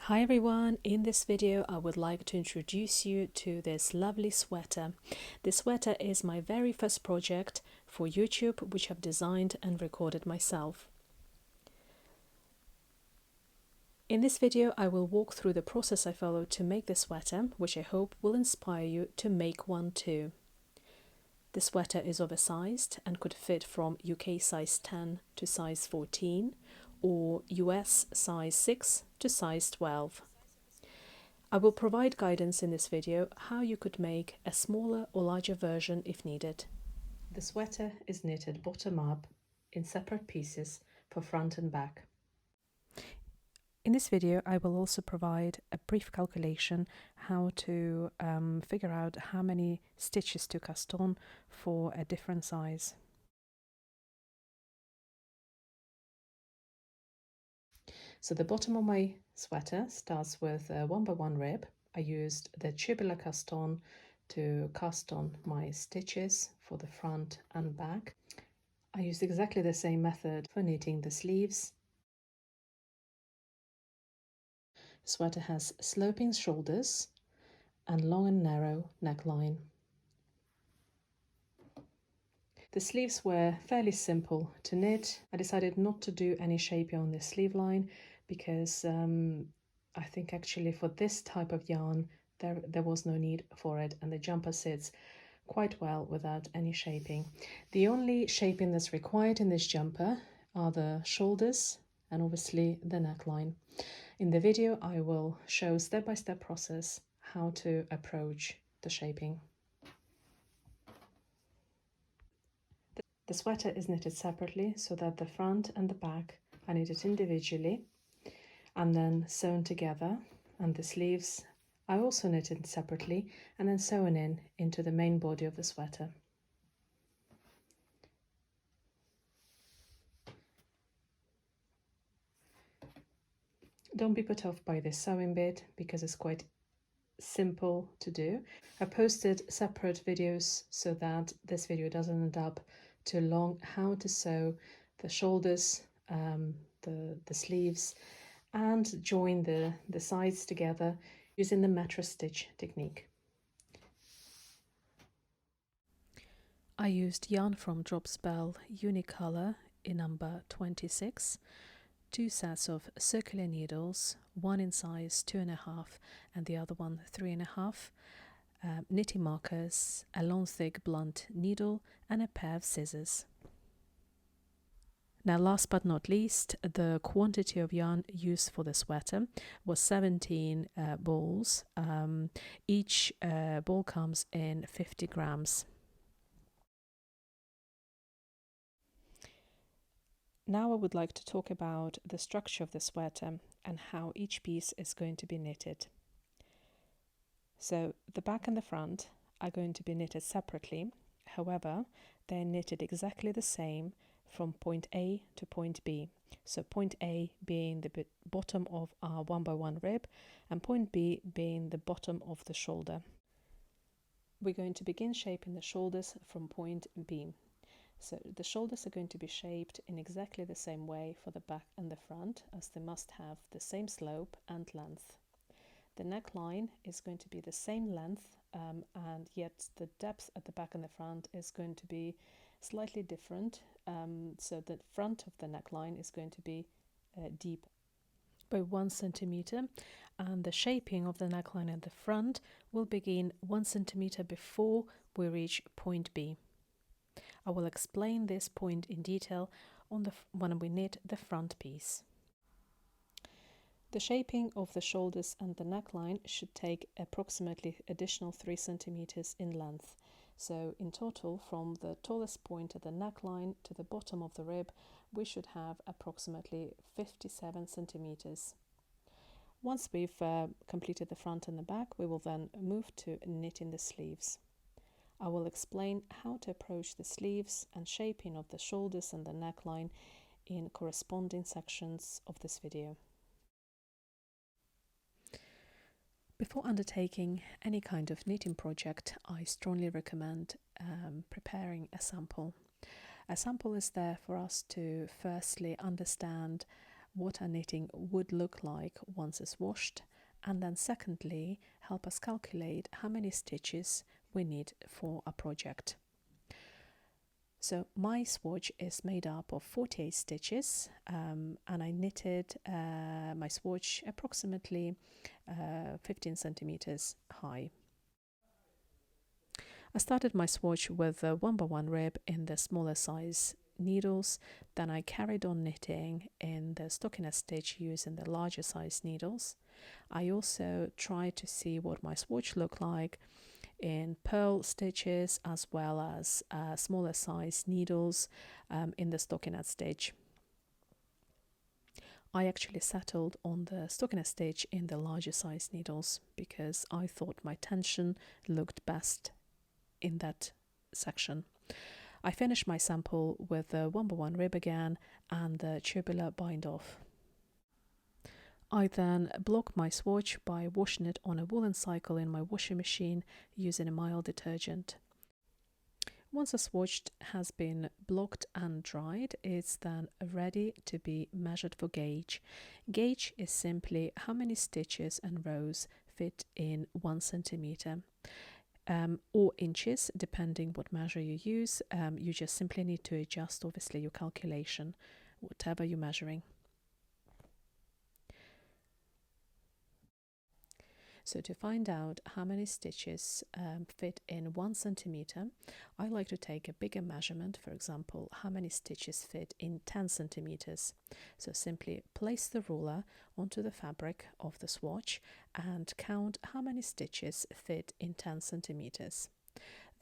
Hi everyone, in this video I would like to introduce you to this lovely sweater. This sweater is my very first project for YouTube, which I've designed and recorded myself. In this video I will walk through the process I followed to make this sweater, which I hope will inspire you to make one too. The sweater is oversized and could fit from UK size 10 to size 14 or US size 6 to size 12. I will provide guidance in this video how you could make a smaller or larger version if needed. The sweater is knitted bottom up in separate pieces for front and back. In this video I will also provide a brief calculation how to figure out how many stitches to cast on for a different size. So the bottom of my sweater starts with a 1x1 rib. I used the tubular cast on to cast on my stitches for the front and back. I used exactly the same method for knitting the sleeves. The sweater has sloping shoulders and long and narrow neckline. The sleeves were fairly simple to knit. I decided not to do any shaping on the sleeve line because I think actually for this type of yarn there was no need for it, and the jumper sits quite well without any shaping. The only shaping that's required in this jumper are the shoulders and obviously the neckline. In the video I will show step-by-step process how to approach the shaping. The sweater is knitted separately so that the front and the back are knitted individually and then sewn together, and the sleeves are also knitted separately and then sewn into the main body of the sweater. Don't be put off by this sewing bit because it's quite simple to do. I posted separate videos so that this video doesn't end up too long, how to sew the shoulders, the sleeves, and join the sides together using the mattress stitch technique. I used yarn from Drops Belle Unicolor in number 26, 2 sets of circular needles, one in size 2.5 and the other one 3.5, knitting markers, a long thick blunt needle and a pair of scissors. Now last but not least, the quantity of yarn used for the sweater was 17 balls. Each ball comes in 50 grams. Now I would like to talk about the structure of the sweater and how each piece is going to be knitted. So the back and the front are going to be knitted separately. However, they're knitted exactly the same from point A to point B. So point A being the bottom of our 1x1 rib and point B being the bottom of the shoulder. We're going to begin shaping the shoulders from point B. So the shoulders are going to be shaped in exactly the same way for the back and the front, as they must have the same slope and length. The neckline is going to be the same length, and yet the depth at the back and the front is going to be slightly different. So the front of the neckline is going to be deep by 1 centimeter, and the shaping of the neckline at the front will begin 1 centimeter before we reach point B. I will explain this point in detail when we knit the front piece. The shaping of the shoulders and the neckline should take approximately additional 3 centimeters in length. So in total, from the tallest point at the neckline to the bottom of the rib, we should have approximately 57 centimeters. Once we've completed the front and the back, we will then move to knitting the sleeves. I will explain how to approach the sleeves and shaping of the shoulders and the neckline in corresponding sections of this video. Before undertaking any kind of knitting project, I strongly recommend preparing a sample. A sample is there for us to firstly understand what our knitting would look like once it's washed, and then secondly, help us calculate how many stitches we need for a project. So my swatch is made up of 48 stitches, and I knitted my swatch approximately 15 centimeters high. I started my swatch with a 1x1 rib in the smaller size needles, then I carried on knitting in the stockinette stitch using the larger size needles. I also tried to see what my swatch looked like in purl stitches as well as smaller size needles in the stockinette stitch. I actually settled on the stockinette stitch in the larger size needles because I thought my tension looked best in that section. I finished my sample with the 1x1 rib again and the tubular bind off. I then blocked my swatch by washing it on a woolen cycle in my washing machine using a mild detergent. Once a swatch has been blocked and dried, it's then ready to be measured for gauge. Gauge is simply how many stitches and rows fit in 1 centimeter. Or inches, depending what measure you use. You just simply need to adjust, obviously, your calculation, whatever you're measuring. So to find out how many stitches fit in 1 centimeter, I like to take a bigger measurement, for example, how many stitches fit in 10 centimeters. So simply place the ruler onto the fabric of the swatch and count how many stitches fit in 10 centimeters.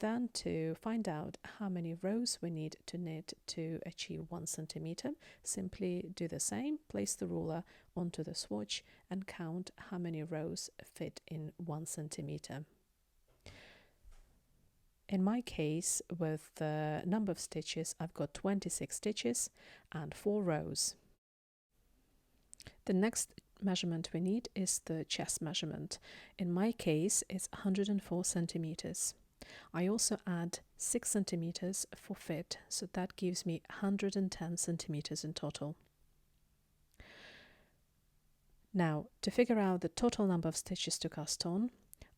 Then to find out how many rows we need to knit to achieve 1 centimeter, simply do the same, place the ruler onto the swatch and count how many rows fit in 1 centimeter. In my case, with the number of stitches, I've got 26 stitches and 4 rows. The next measurement we need is the chest measurement. In my case, it's 104 centimeters. I also add 6 centimeters for fit, so that gives me 110 centimeters in total. Now, to figure out the total number of stitches to cast on,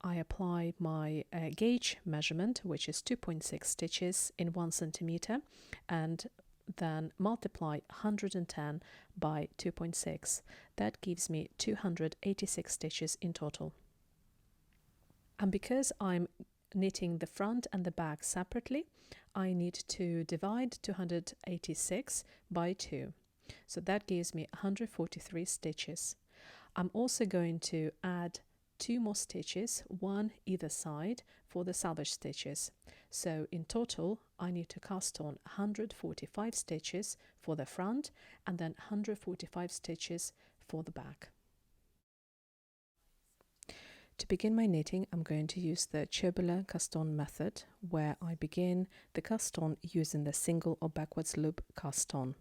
I apply my gauge measurement, which is 2.6 stitches in 1 centimeter, and then multiply 110 by 2.6. That gives me 286 stitches in total. And because I'm knitting the front and the back separately, I need to divide 286 by 2. So that gives me 143 stitches. I'm also going to add 2 more stitches, one either side, for the selvage stitches. So in total, I need to cast on 145 stitches for the front and then 145 stitches for the back. To begin my knitting, I'm going to use the tubular cast on method, where I begin the cast on using the single or backwards loop cast on.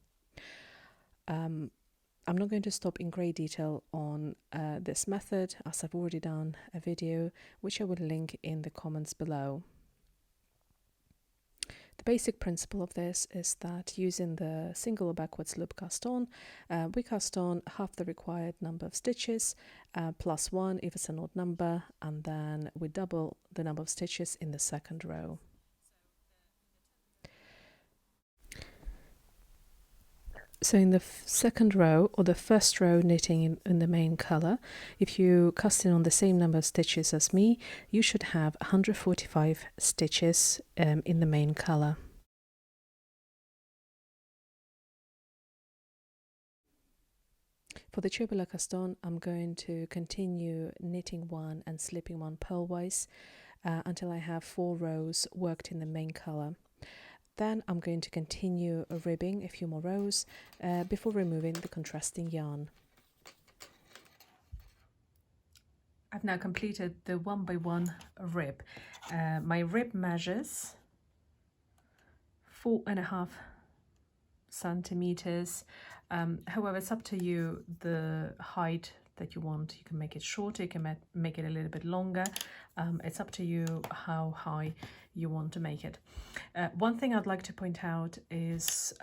I'm not going to stop in great detail on this method, as I've already done a video which I will link in the comments below. The basic principle of this is that using the single or backwards loop cast on, we cast on half the required number of stitches plus 1 if it's an odd number, and then we double the number of stitches in the second row. So in the second row, or the first row knitting in the main color, if you cast in on the same number of stitches as me, you should have 145 stitches in the main color. For the tubular cast on, I'm going to continue knitting one and slipping one purlwise until I have 4 rows worked in the main color. Then I'm going to continue ribbing a few more rows before removing the contrasting yarn. I've now completed the 1x1 rib. My rib measures 4.5 centimeters. However, it's up to you the height that you want. You can make it shorter, you can make it a little bit longer. It's up to you how high you want to make it. One thing I'd like to point out is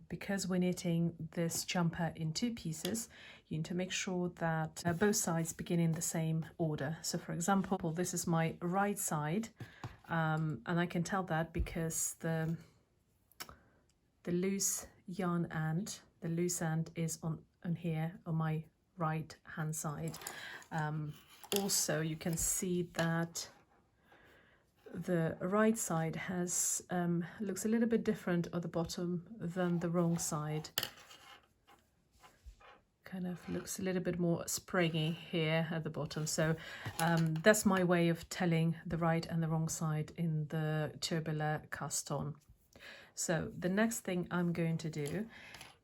because we're knitting this jumper in 2 pieces, you need to make sure that both sides begin in the same order. So for example, this is my right side, and I can tell that because the loose yarn end, the loose end is on here on my right hand side. Also you can see that the right side has looks a little bit different at the bottom than the wrong side. Kind of looks a little bit more springy here at the bottom. So that's my way of telling the right and the wrong side in the tubular cast on. So the next thing I'm going to do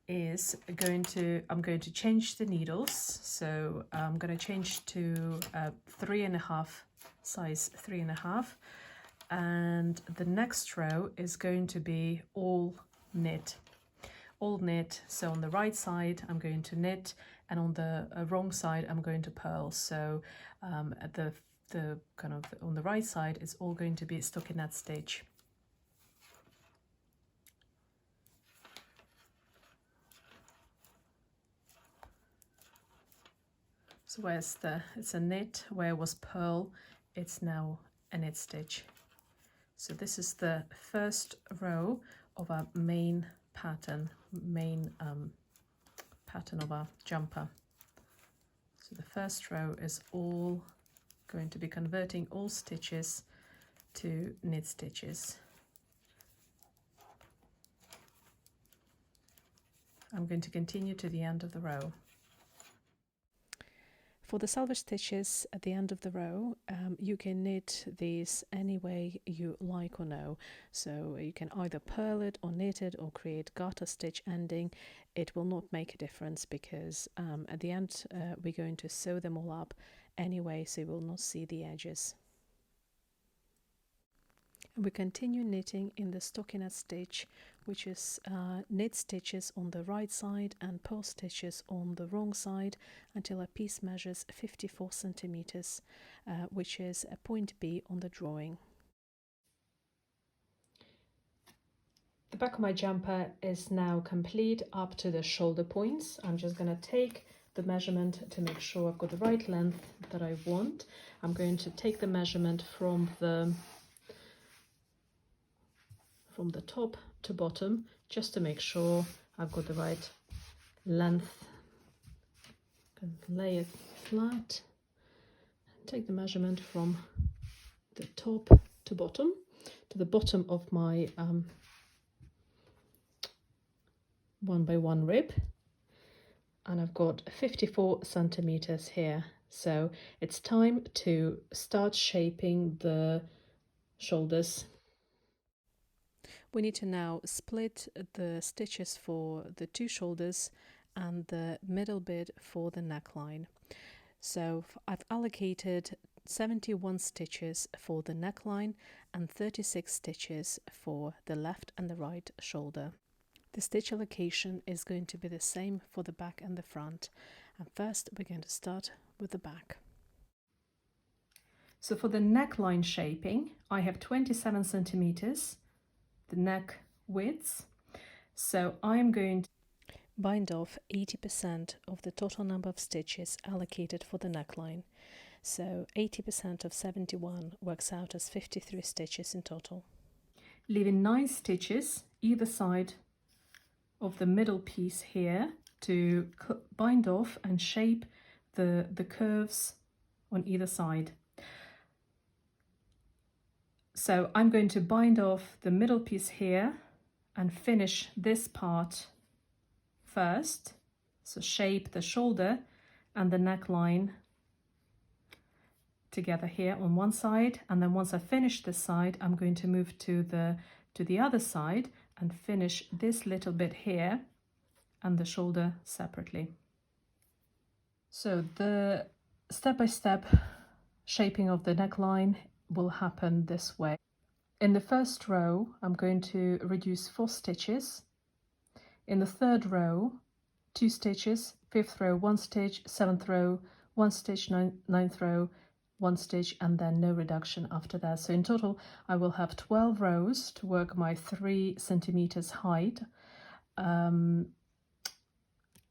is I'm going to change the needles. So I'm going to change to 3.5, size 3.5, and the next row is going to be all knit. So on the right side I'm going to knit, and on the wrong side I'm going to purl. So at the kind of on the right side it's all going to be stockinette stitch. So where's it's a knit, where it was purl, it's now a knit stitch. So this is the first row of our main pattern, pattern of our jumper. So the first row is all going to be converting all stitches to knit stitches. I'm going to continue to the end of the row. For the selvage stitches at the end of the row, you can knit these any way you like or no. So you can either purl it or knit it or create garter stitch ending. It will not make a difference because at the end we're going to sew them all up anyway, so you will not see the edges. And we continue knitting in the stockinette stitch, which is knit stitches on the right side and purl stitches on the wrong side until a piece measures 54 centimeters, which is a point B on the drawing. The back of my jumper is now complete up to the shoulder points. I'm just going to take the measurement to make sure I've got the right length that I want. I'm going to take the measurement from the top to bottom, just to make sure I've got the right length. Can lay it flat, take the measurement from the top to bottom, to the bottom of my 1x1 rib, and I've got 54 centimeters here. So it's time to start shaping the shoulders. We need to now split the stitches for the 2 shoulders and the middle bit for the neckline. So I've allocated 71 stitches for the neckline and 36 stitches for the left and the right shoulder. The stitch allocation is going to be the same for the back and the front. And first we're going to start with the back. So for the neckline shaping, I have 27 centimeters. The neck width, so I'm going to bind off 80% of the total number of stitches allocated for the neckline. So 80% of 71 works out as 53 stitches in total. Leaving 9 stitches either side of the middle piece here to bind off and shape the curves on either side. So I'm going to bind off the middle piece here and finish this part first. So shape the shoulder and the neckline together here on one side, and then once I finish this side, I'm going to move to the other side and finish this little bit here and the shoulder separately. So the step-by-step shaping of the neckline will happen this way. In the first row, I'm going to reduce 4 stitches. In the third row, 2 stitches, 5th row 1 stitch, 7th row 1 stitch, 9th row 1 stitch, and then no reduction after that. So in total I will have 12 rows to work my 3 centimeters height.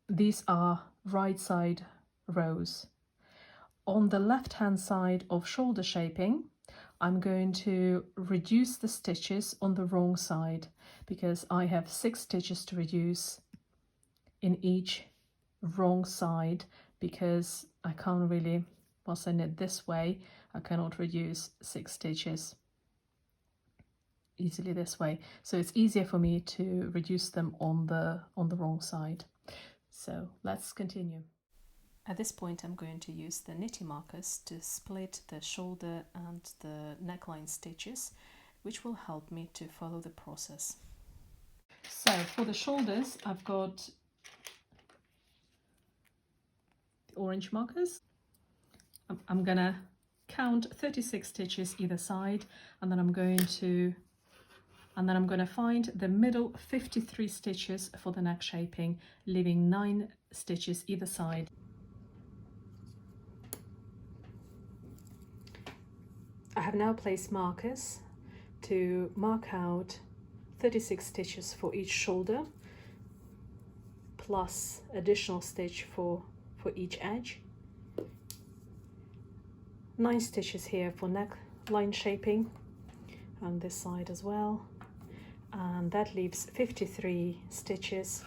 These are right side rows. On the left hand side of shoulder shaping, I'm going to reduce the stitches on the wrong side because I have 6 stitches to reduce in each wrong side, because I can't really, once I knit this way, I cannot reduce 6 stitches easily this way. So it's easier for me to reduce them on the wrong side. So let's continue. At this point I'm going to use the knitting markers to split the shoulder and the neckline stitches, which will help me to follow the process. So for the shoulders I've got the orange markers. I'm gonna count 36 stitches either side, and then I'm going to find the middle 53 stitches for the neck shaping, leaving 9 stitches either side. I have now placed markers to mark out 36 stitches for each shoulder, plus additional stitch for each edge. 9 stitches here for neckline shaping, and this side as well. And that leaves 53 stitches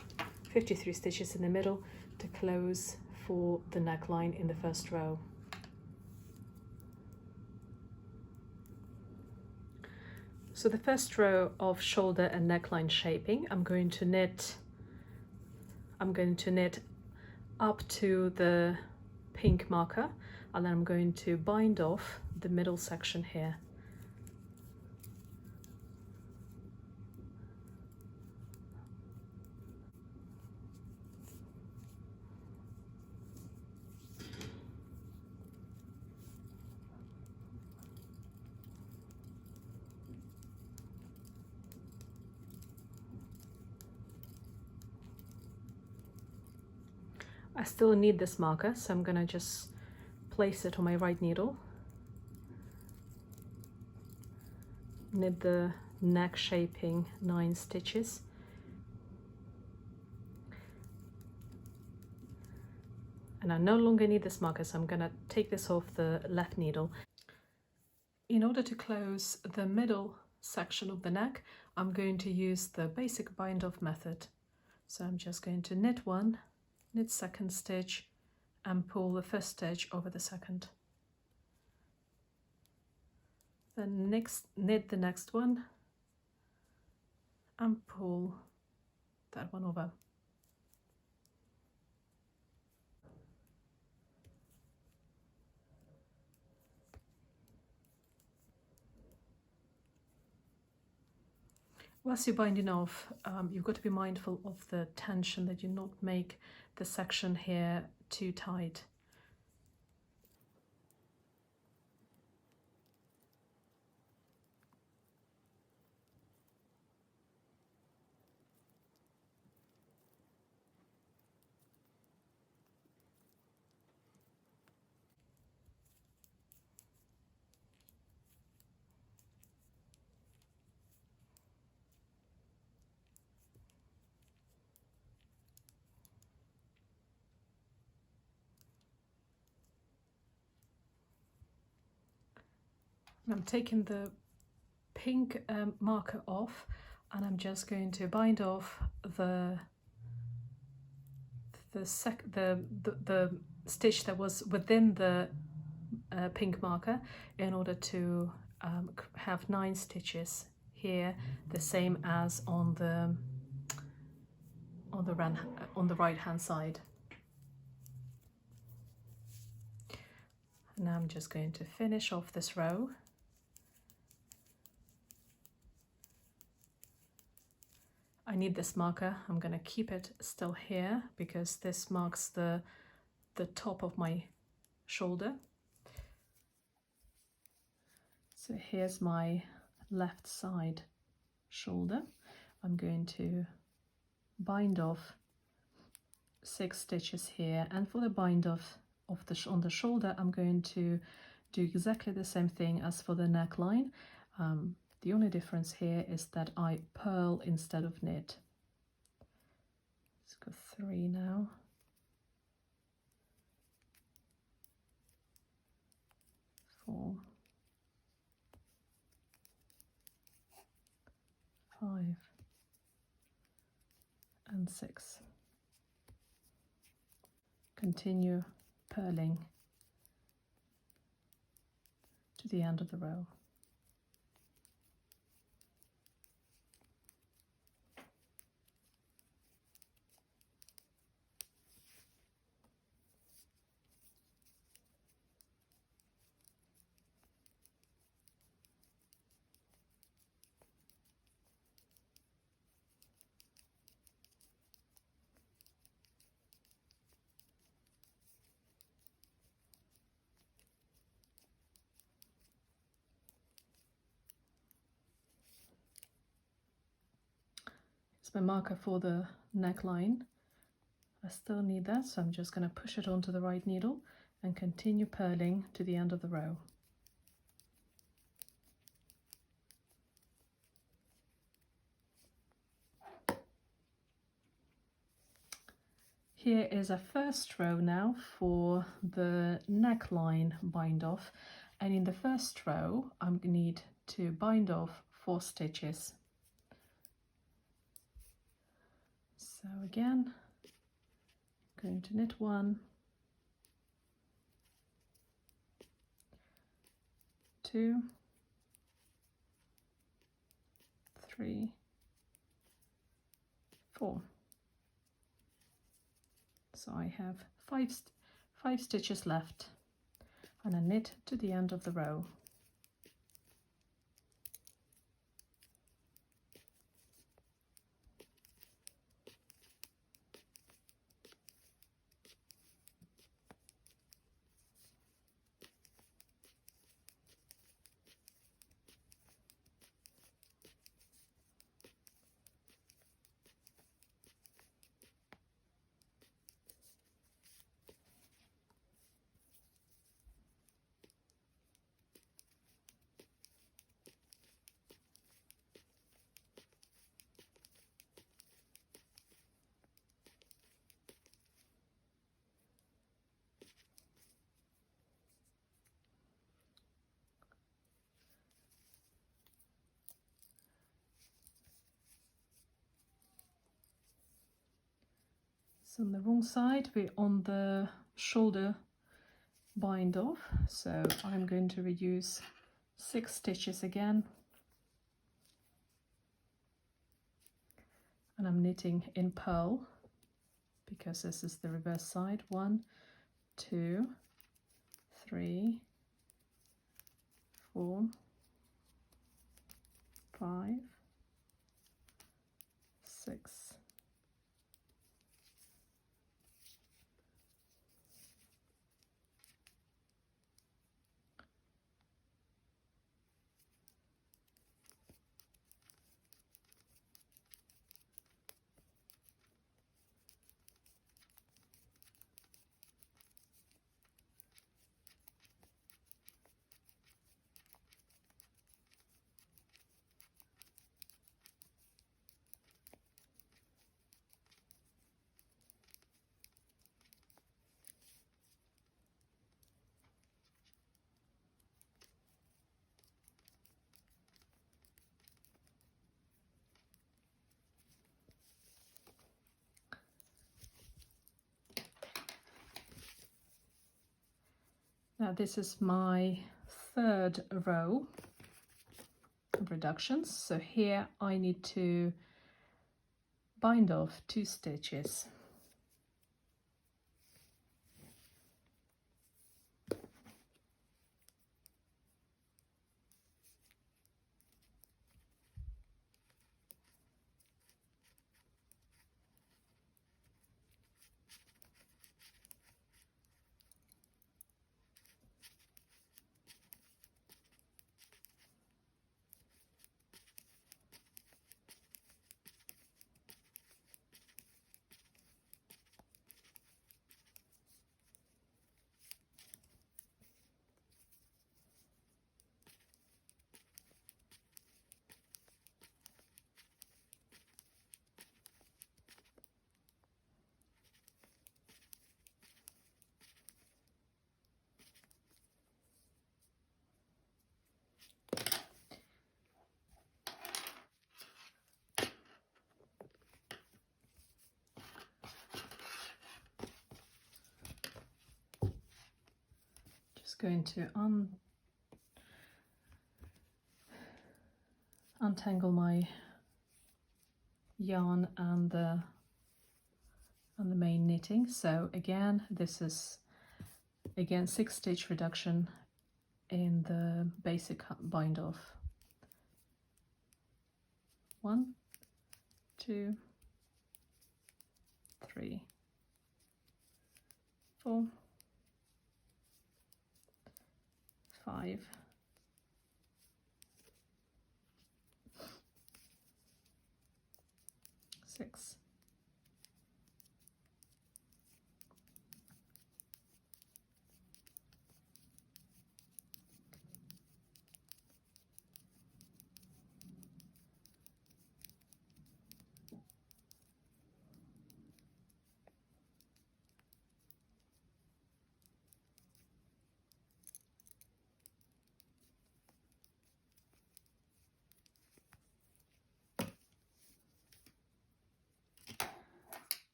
in the middle to close for the neckline in the first row. So the first row of shoulder and neckline shaping, I'm going to knit up to the pink marker, and then I'm going to bind off the middle section here. I still need this marker, so I'm gonna just place it on my right needle, knit the neck shaping 9 stitches, and I no longer need this marker, so I'm gonna take this off the left needle. In order to close the middle section of the neck, I'm going to use the basic bind off method. So I'm just going to knit 1, knit 2nd stitch, and pull the 1st stitch over the 2nd. Then knit the next one and pull that one over. Whilst you're binding off, you've got to be mindful of the tension, that you not make the section here too tight. I'm taking the pink marker off, and I'm just going to bind off the stitch that was within the pink marker, in order to have 9 stitches here, the same as on the right hand side. Now I'm just going to finish off this row. I need this marker. I'm going to keep it still here because this marks the top of my shoulder. So here's my left side shoulder. I'm going to bind off 6 stitches here, and for the bind off on the shoulder I'm going to do exactly the same thing as for the neckline. The only difference here is that I purl instead of knit. Let's go 3 now. 4, 5 and 6. Continue purling to the end of the row. My marker for the neckline. I still need that, so I'm just going to push it onto the right needle and continue purling to the end of the row. Here is a first row now for the neckline bind off, and in the first row I'm going to need to bind off 4 stitches. So again, going to knit 1, 2, 3, 4. So I have 5 stitches left, and I knit to the end of the row. So on the wrong side, we're on the shoulder bind off, so I'm going to reduce 6 stitches again, and I'm knitting in purl because this is the reverse side. 1, 2, 3, 4, 5, 6. Now this is my 3rd row of reductions, so here I need to bind off 2 stitches. Just going to untangle my yarn and the main knitting. So again, this is 6 stitch reduction in the basic bind off. 1, 2, 3, 4, 5, 6,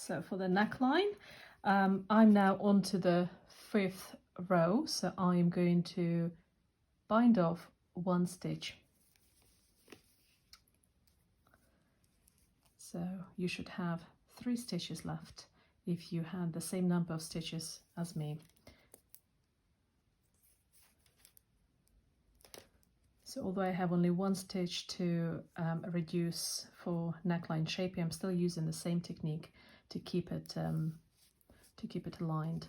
So for the neckline, I'm now onto the 5th row, so I'm going to bind off 1 stitch. So you should have 3 stitches left if you had the same number of stitches as me. So although I have only 1 stitch to reduce for neckline shaping, I'm still using the same technique to keep it aligned.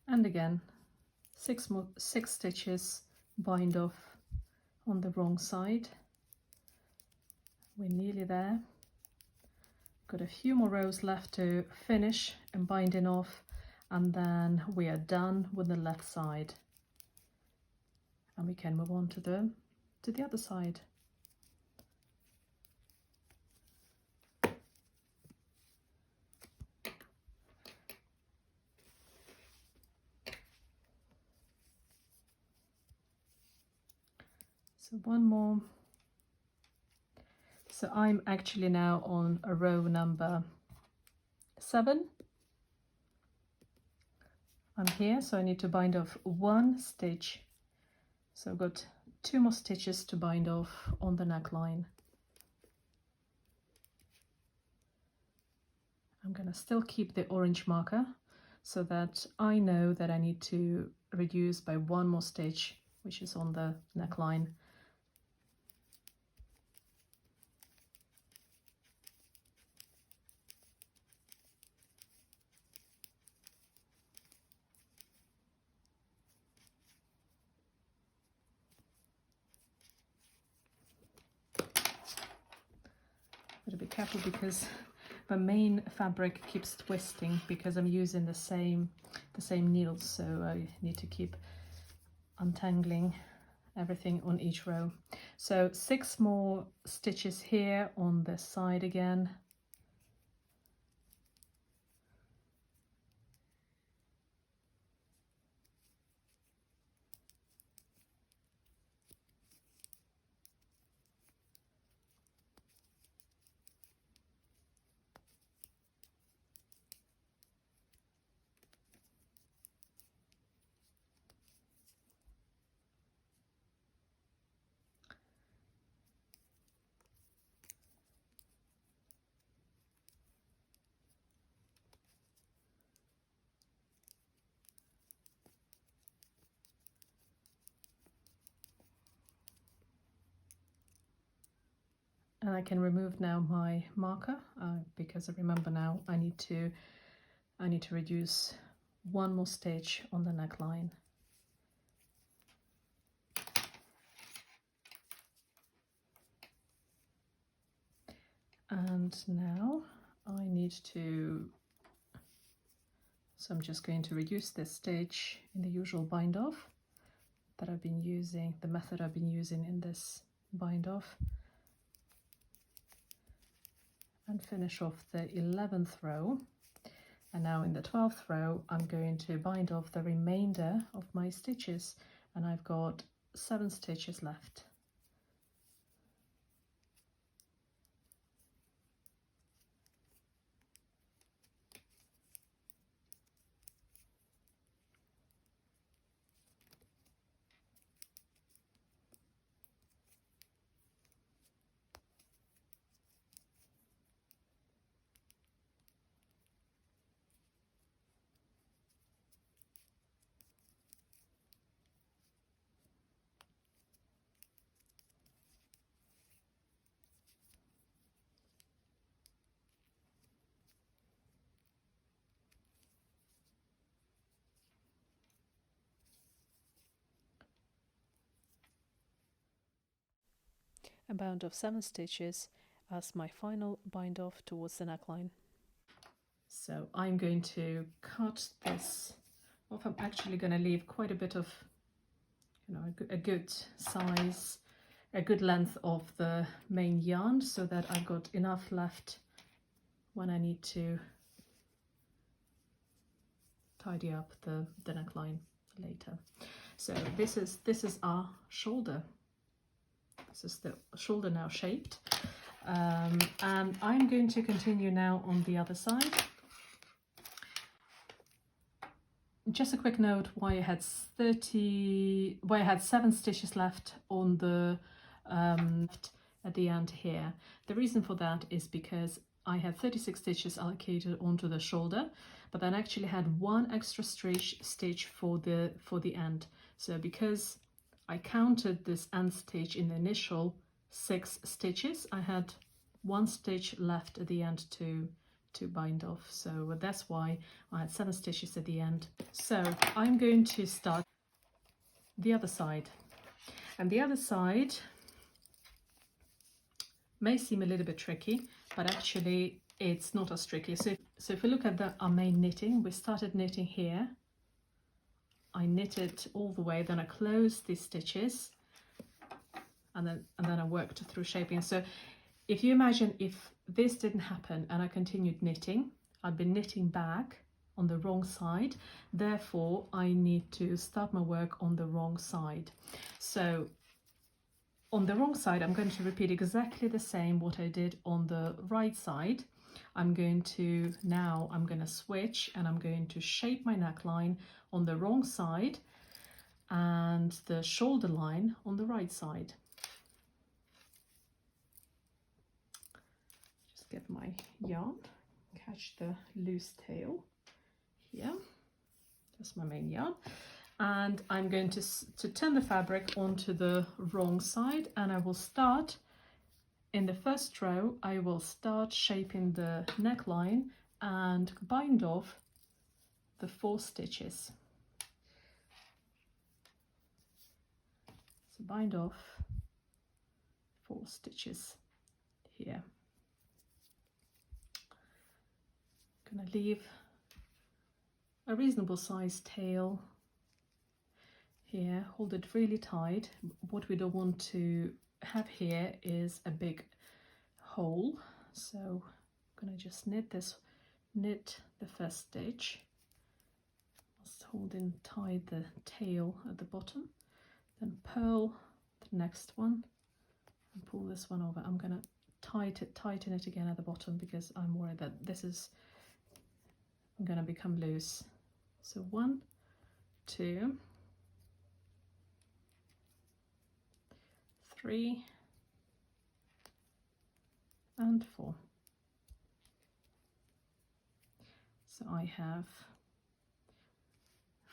And again, 6 stitches, bind off on the wrong side. We're nearly there. Got a few more rows left to finish and binding off, and then we are done with the left side. And we can move on to the other side. So one more. So I'm actually now on a row number 7. I'm here, so I need to bind off 1 stitch. So I've got 2 more stitches to bind off on the neckline. I'm going to still keep the orange marker so that I know that I need to reduce by 1 more stitch, which is on the neckline. Gotta be careful because the main fabric keeps twisting because I'm using the same needles, so I need to keep untangling everything on each row. So 6 more stitches here on this side again. And I can remove now my marker because I remember now I need to reduce one more stitch on the neckline. And now I need to, so I'm just going to reduce this stitch in the usual bind off that I've been using, the method I've been using in this bind off, and finish off the 11th row. And now in the 12th row I'm going to bind off the remainder of my stitches, and I've got 7 stitches left. A bound of 7 stitches as my final bind off towards the neckline. So I'm going to cut this off. I'm actually going to leave quite a bit of, you know, a good size, a good length of the main yarn, so that I've got enough left when I need to tidy up the neckline later. So this is our shoulder. This is the shoulder now shaped, and I'm going to continue now on the other side. Just a quick note why I had 7 stitches left on the at the end here. The reason for that is because I had 36 stitches allocated onto the shoulder, but then actually had 1 extra stitch for the end. So because I counted this end stitch in the initial 6 stitches, I had 1 stitch left at the end to bind off. So that's why I had 7 stitches at the end. So I'm going to start the other side. And the other side may seem a little bit tricky, but actually it's not as tricky. So if we look at our main knitting, we started knitting here. I knitted all the way, then I closed these stitches, and then I worked through shaping. So if you imagine if this didn't happen and I continued knitting, I'd be knitting back on the wrong side. Therefore, I need to start my work on the wrong side. So on the wrong side, I'm going to repeat exactly the same what I did on the right side. I'm going to switch, and I'm going to shape my neckline on the wrong side and the shoulder line on the right side. Just get my yarn, catch the loose tail here. That's my main yarn. And I'm going to turn the fabric onto the wrong side, and I will start in the first row. I will start shaping the neckline and bind off the 4 stitches. So bind off 4 stitches here. I'm going to leave a reasonable sized tail here, hold it really tight. What we don't want to have here is a big hole, so I'm going to just knit the first stitch, just holding tight the tail at the bottom, then purl the next one and pull this one over. I'm going to tighten it again at the bottom because I'm worried that this is going to become loose. So 1, 2, 3 and 4. So I have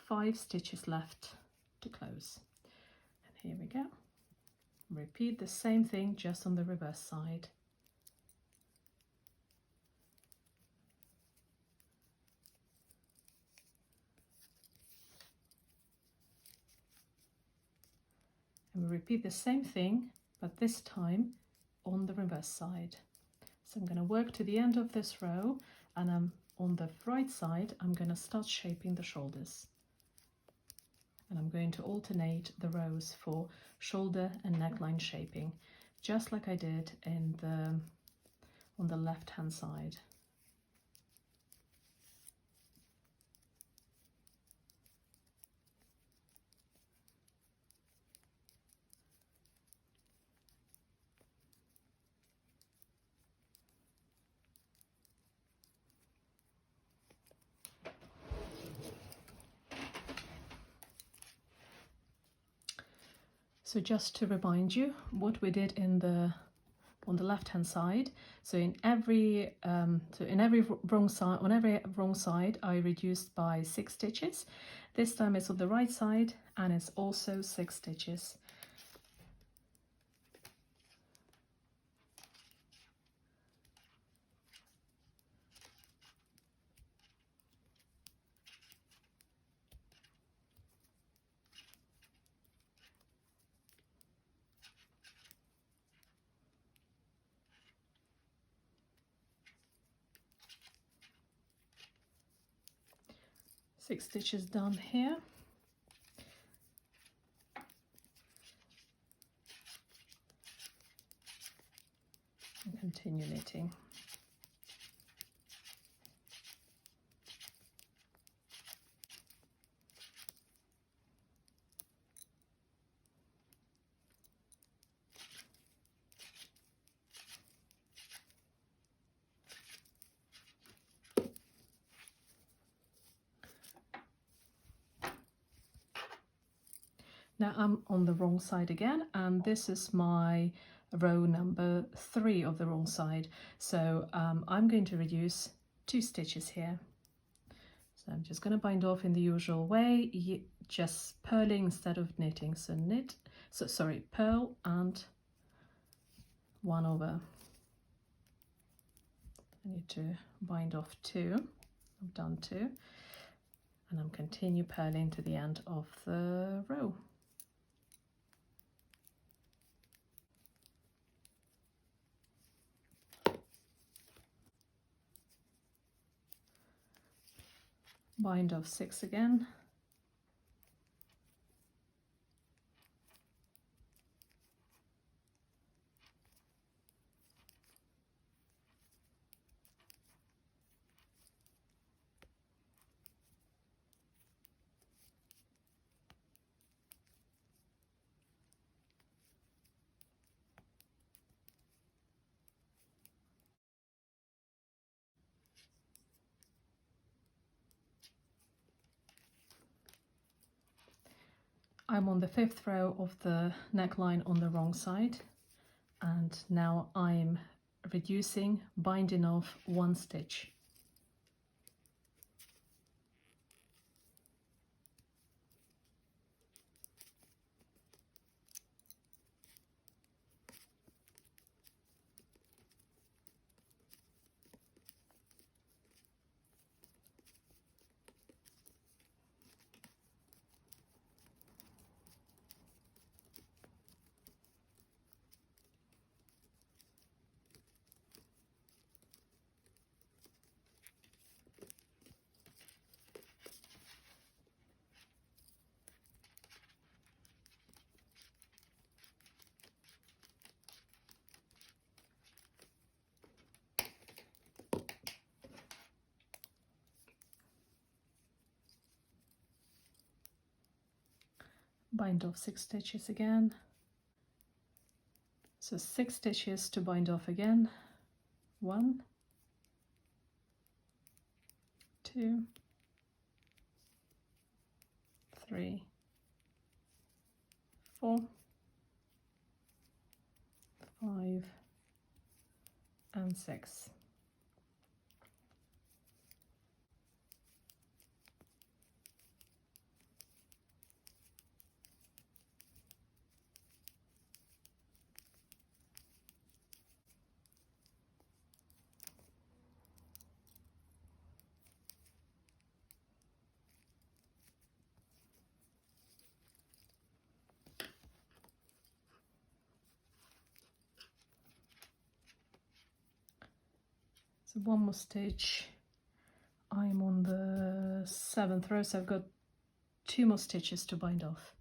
5 stitches left to close. And here we go. Repeat the same thing just on the reverse side. And we repeat the same thing, but this time on the reverse side. So I'm going to work to the end of this row, and on the right side I'm going to start shaping the shoulders. And I'm going to alternate the rows for shoulder and neckline shaping, just like I did on the left hand side. So just to remind you what we did on the left hand side. So in every wrong side I reduced by 6 stitches. This time it's on the right side and it's also 6 stitches. Six stitches done here. And continue knitting. Now I'm on the wrong side again, and this is my row number 3 of the wrong side. So I'm going to reduce 2 stitches here. So I'm just going to bind off in the usual way, just purling instead of knitting. So purl and 1 over. I need to bind off 2. I've done 2, and I'm continue purling to the end of the row. Bind off 6 again. I'm on the 5th row of the neckline on the wrong side, and now I'm reducing, binding off 1 stitch. Bind off 6 stitches again. So 6 stitches to bind off again. 1, 2, 3, 4, 5, and 6. So one more stitch. I'm on the 7th row, so I've got 2 more stitches to bind off.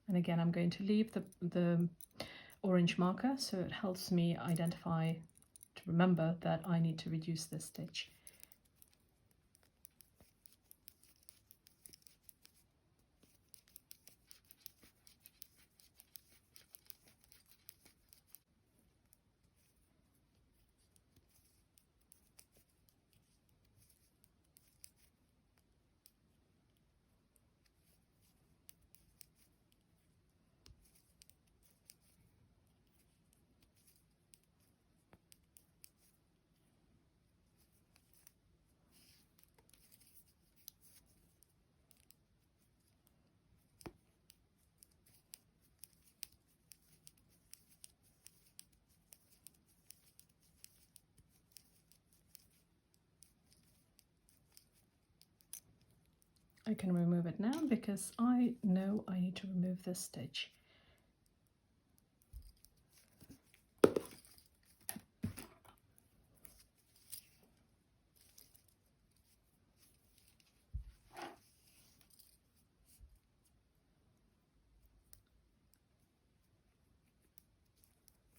And again, I'm going to leave the orange marker so it helps me identify, to remember that I need to reduce this stitch. I can remove it now because I know I need to remove this stitch.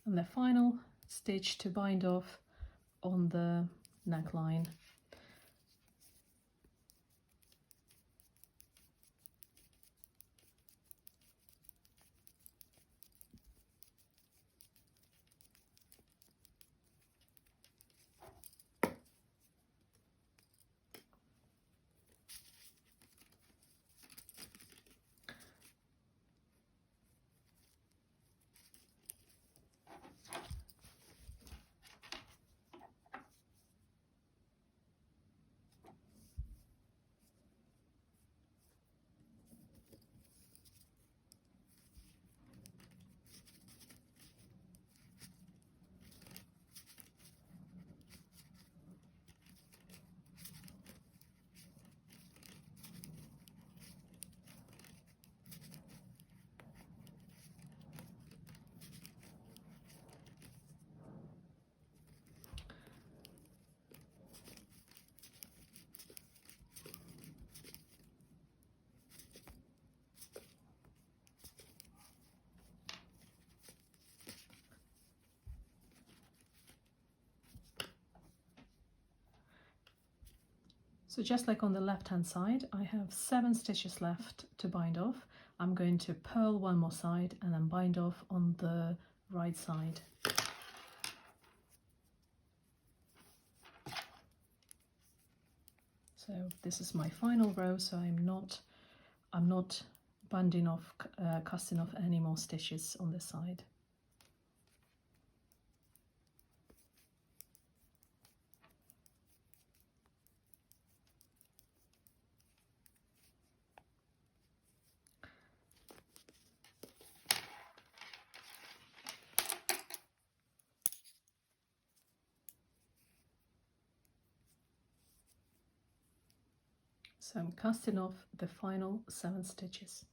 And the final stitch to bind off on the neckline. So just like on the left hand side, I have 7 stitches left to bind off. I'm going to purl one more side and then bind off on the right side. So this is my final row, so I'm not binding off, casting off any more stitches on this side. So I'm casting off the final 7 stitches.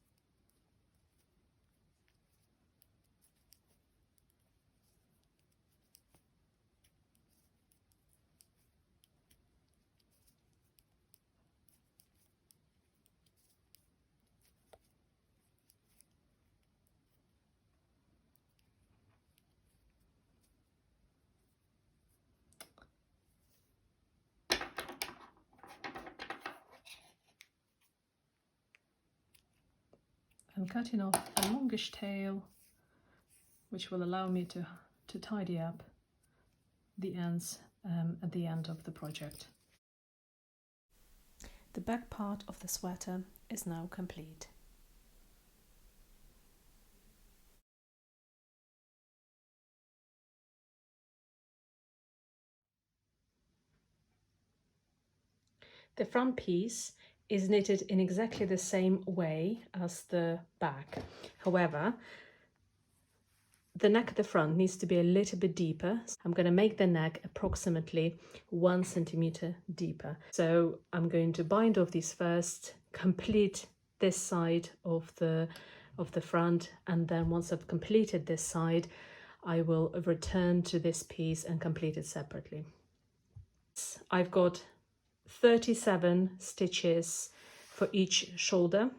I'm cutting off a longish tail, which will allow me to tidy up the ends at the end of the project. The back part of the sweater is now complete. The front piece is knitted in exactly the same way as the back. However, the neck at the front needs to be a little bit deeper. I'm going to make the neck approximately 1 centimeter deeper. So I'm going to bind off these first, complete this side of the of the front, and then once I've completed this side, I will return to this piece and complete it separately. I've got 37 stitches for each shoulder.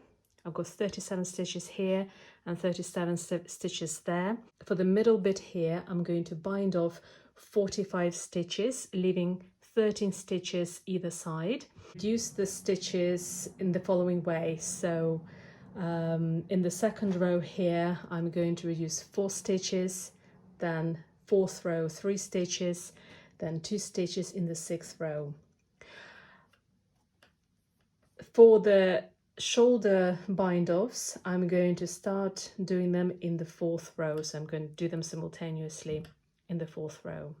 I've got 37 stitches here and 37 stitches there. For the middle bit here, I'm going to bind off 45 stitches, leaving 13 stitches either side. Reduce the stitches in the following way. So in the second row here, I'm going to reduce 4 stitches, then fourth row 3 stitches, then 2 stitches in the 6th row. For the shoulder bind offs, I'm going to start doing them in the 4th row, so I'm going to do them simultaneously in the 4th row.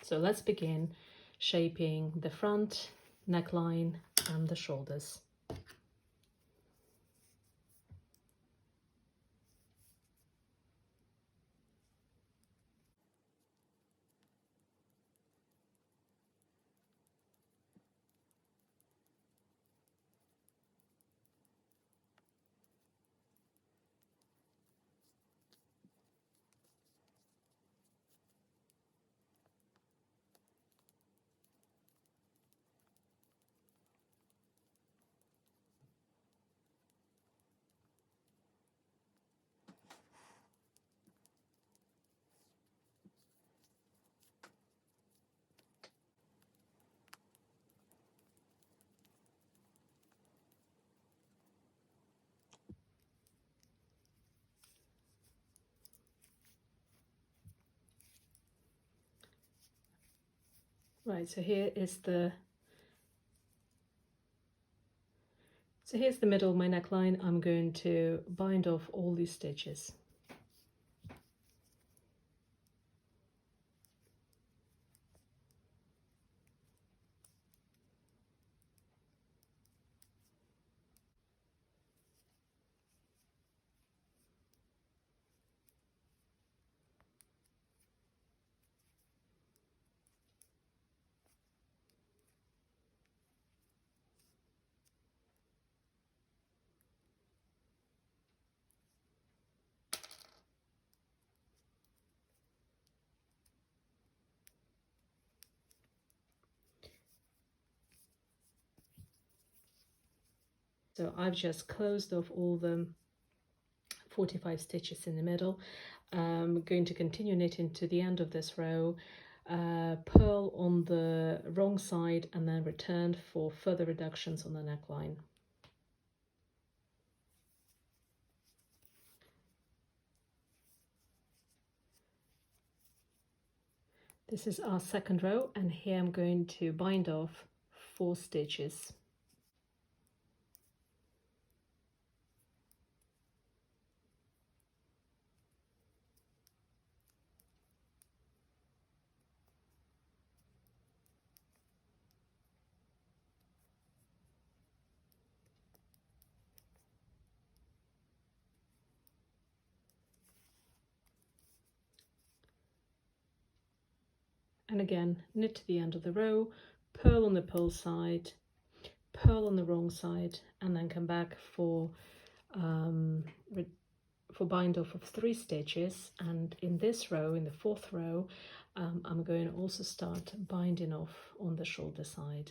So let's begin shaping the front neckline and the shoulders. Right, so here's the middle of my neckline. I'm going to bind off all these stitches. So I've just closed off all the 45 stitches in the middle. I'm going to continue knitting to the end of this row, purl on the wrong side, and then return for further reductions on the neckline. This is our second row, and here I'm going to bind off 4 stitches. And again, knit to the end of the row, purl on the purl side, purl on the wrong side, and then come back for bind off of 3 stitches. And in this row, in the 4th row, I'm going to also start binding off on the shoulder side.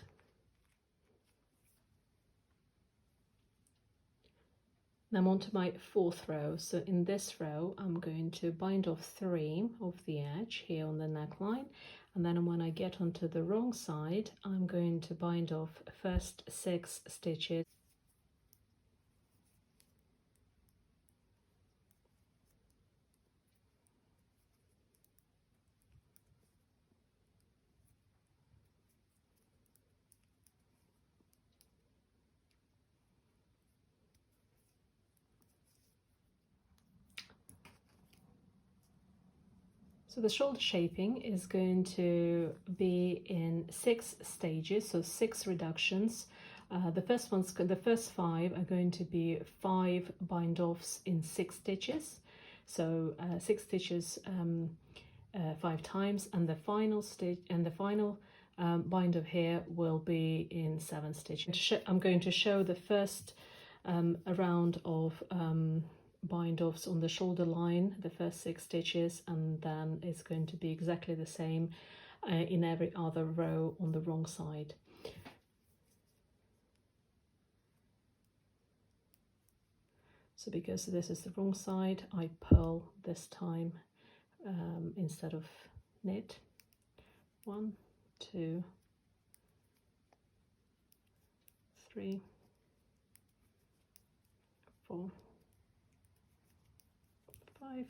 Now I'm on to my 4th row. So in this row, I'm going to bind off 3 of the edge here on the neckline, and then when I get onto the wrong side, I'm going to bind off first 6 stitches. So the shoulder shaping is going to be in 6 stages, so 6 reductions. The first 5 are going to be 5 bind offs in 6 stitches, so 6 stitches 5 times, and the final stitch and the final bind off here will be in 7 stitches. I'm going to show the first a round of bind offs on the shoulder line, the first 6 stitches, and then it's going to be exactly the same in every other row on the wrong side. So because this is the wrong side, I purl this time instead of knit. 1, 2, 3, 4, 5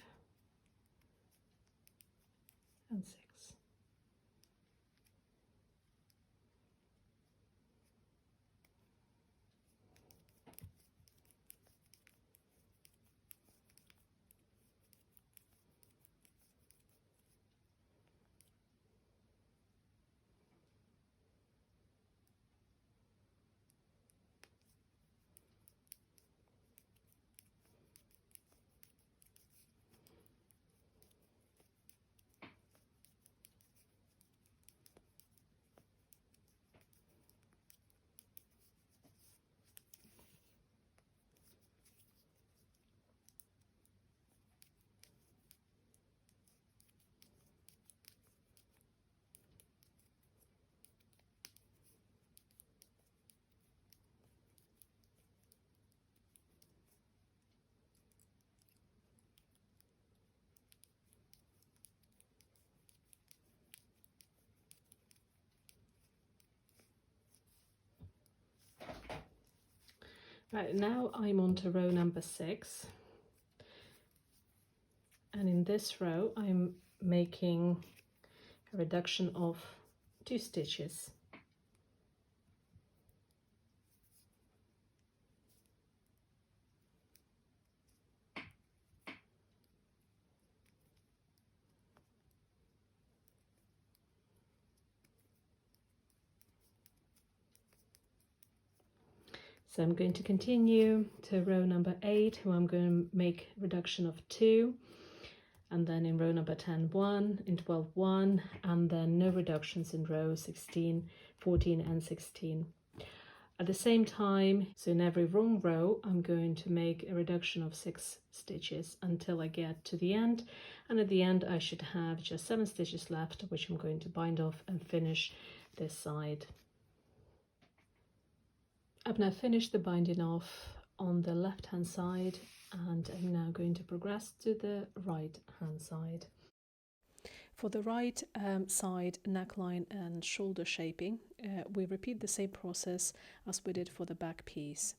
and 6. Right, now I'm on to row number 6, and in this row I'm making a reduction of 2 stitches. So I'm going to continue to row number 8, where I'm going to make reduction of 2, and then in row number 10, 1, in 12, 1, and then no reductions in row 16, 14 and 16. At the same time, so in every wrong row, I'm going to make a reduction of 6 stitches until I get to the end, and at the end I should have just 7 stitches left, which I'm going to bind off and finish this side. I've now finished the binding off on the left hand side, and I'm now going to progress to the right hand side. For the right side neckline and shoulder shaping, we repeat the same process as we did for the back piece.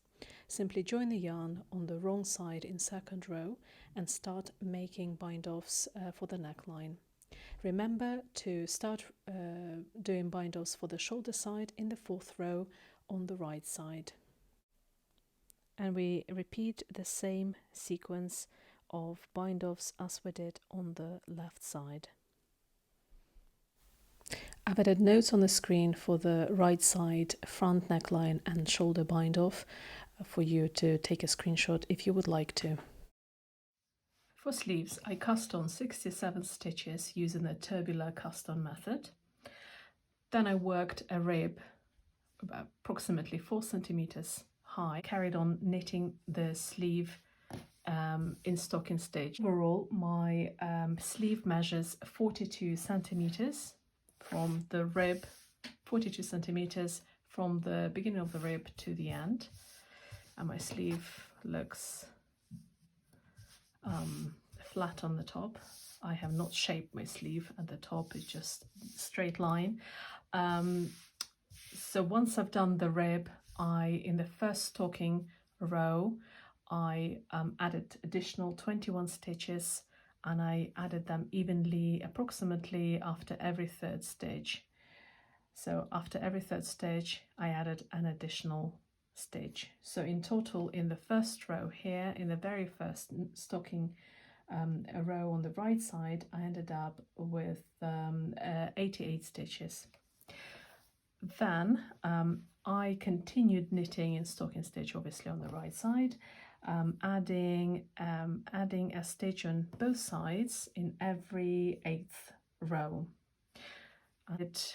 Simply join the yarn on the wrong side in second row and start making bind offs for the neckline. Remember to start doing bind offs for the shoulder side in the 4th row on the right side. And we repeat the same sequence of bind offs as we did on the left side. I've added notes on the screen for the right side front neckline and shoulder bind off for you to take a screenshot if you would like to. For sleeves, I cast on 67 stitches using the tubular cast on method. Then I worked a rib about approximately 4 centimeters high, carried on knitting the sleeve in stocking stitch. Overall, my sleeve measures 42 centimeters from the rib, 42 centimeters from the beginning of the rib to the end, and my sleeve looks flat on the top. I have not shaped my sleeve at the top, it's just straight line. So once I've done the rib, in the first stocking row, I added additional 21 stitches, and I added them evenly, approximately after every 3rd stitch. So after every 3rd stitch, I added an additional stitch. So in total, in the first row here, in the very first stocking a row on the right side, I ended up with 88 stitches. Then I continued knitting in stocking stitch, obviously on the right side, adding a stitch on both sides in every 8th row.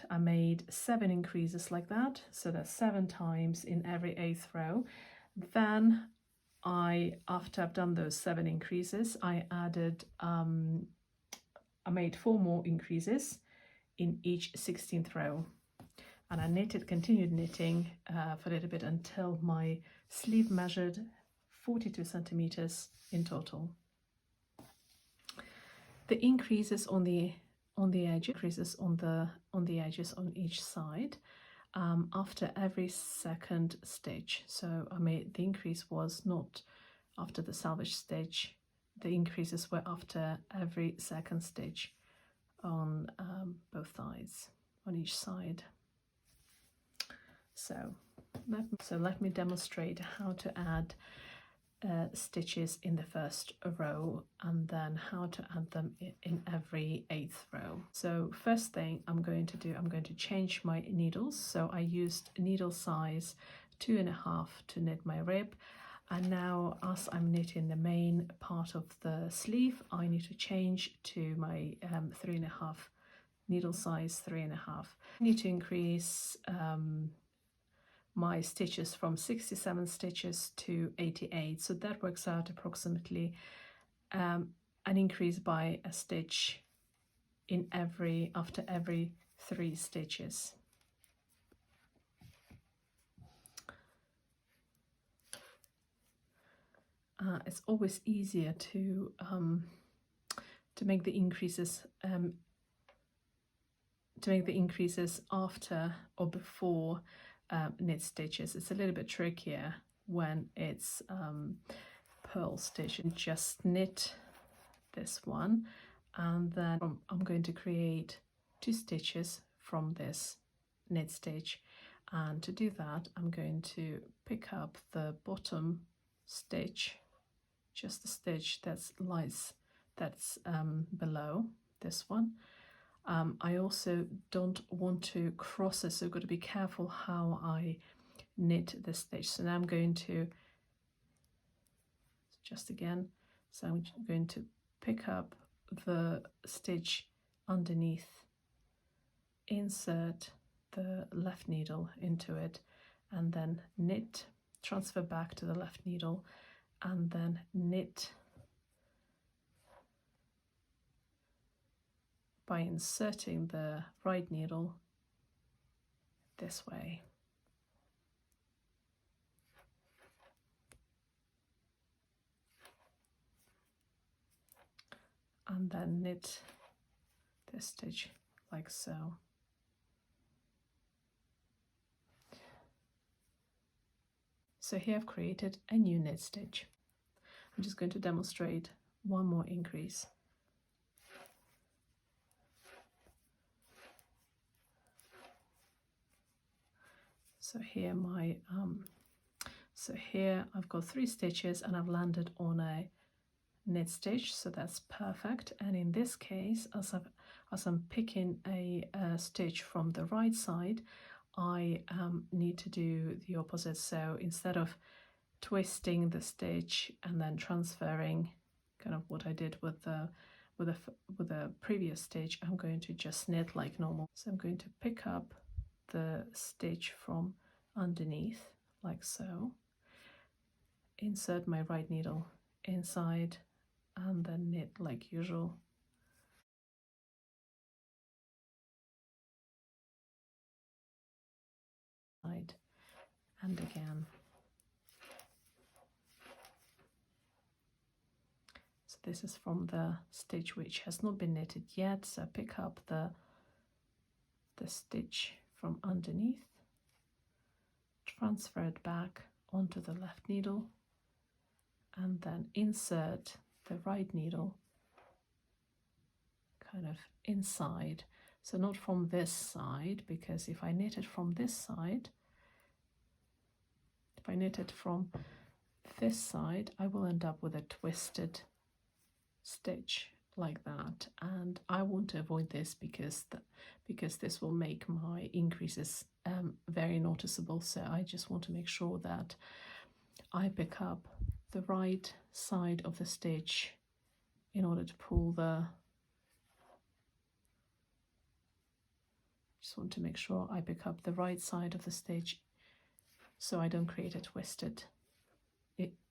I made 7 increases like that, so that's 7 times in every 8th row. Then after I've done those 7 increases, I made 4 more increases in each 16th row, and I continued knitting for a little bit until my sleeve measured 42 centimeters in total. The increases on the edge, increases on the edges on each side after every second stitch. So the increase was not after the salvage stitch, the increases were after every second stitch on both sides, on each side. So let me demonstrate how to add stitches in the first row and then how to add them in every 8th row. So first thing I'm going to do, I'm going to change my needles. So I used needle size 2.5 to knit my rib, and now as I'm knitting the main part of the sleeve, I need to change to my 3.5 needle size 3.5. I need to increase my stitches from 67 stitches to 88, so that works out approximately an increase by a stitch in after every 3 stitches. It's always easier to make the increases after or before knit stitches. It's a little bit trickier when it's purl stitch. And just knit this one, and then I'm going to create 2 stitches from this knit stitch, and to do that I'm going to pick up the bottom stitch, just the stitch that's below this one. I also don't want to cross it, so I've got to be careful how I knit the stitch. So now I'm going to I'm going to pick up the stitch underneath, insert the left needle into it, and then knit, transfer back to the left needle, and then knit by inserting the right needle this way. And then knit this stitch like so. So here I've created a new knit stitch. I'm just going to demonstrate one more increase. So here here I've got 3 stitches and I've landed on a knit stitch, so that's perfect. And in this case, as I'm picking a stitch from the right side, I need to do the opposite. So instead of twisting the stitch and then transferring, kind of what I did with the previous stitch, I'm going to just knit like normal. So I'm going to pick up the stitch from underneath like so, insert my right needle inside, and then knit like usual. And again. So this is from the stitch which has not been knitted yet, so pick up the stitch from underneath, transfer it back onto the left needle, and then insert the right needle kind of inside. So not from this side, because if I knit it from this side, if I knit it from this side, I will end up with a twisted stitch like that, and I want to avoid this because this will make my increases very noticeable. So I just want to make sure that I pick up the right side of the stitch in order to pull the just want to make sure I pick up the right side of the stitch so I don't create a twisted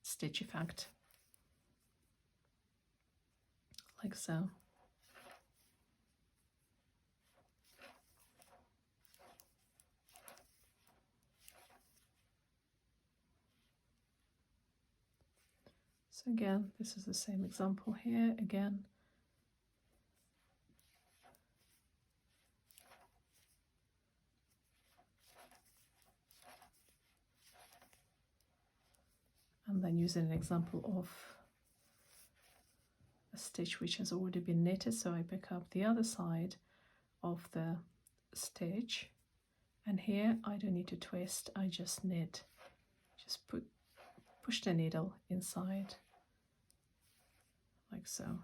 stitch effect, like so. So again, this is the same example here again. And then using an example of a stitch which has already been knitted, so I pick up the other side of the stitch, and here I don't need to twist, I just knit, just push the needle inside, like so.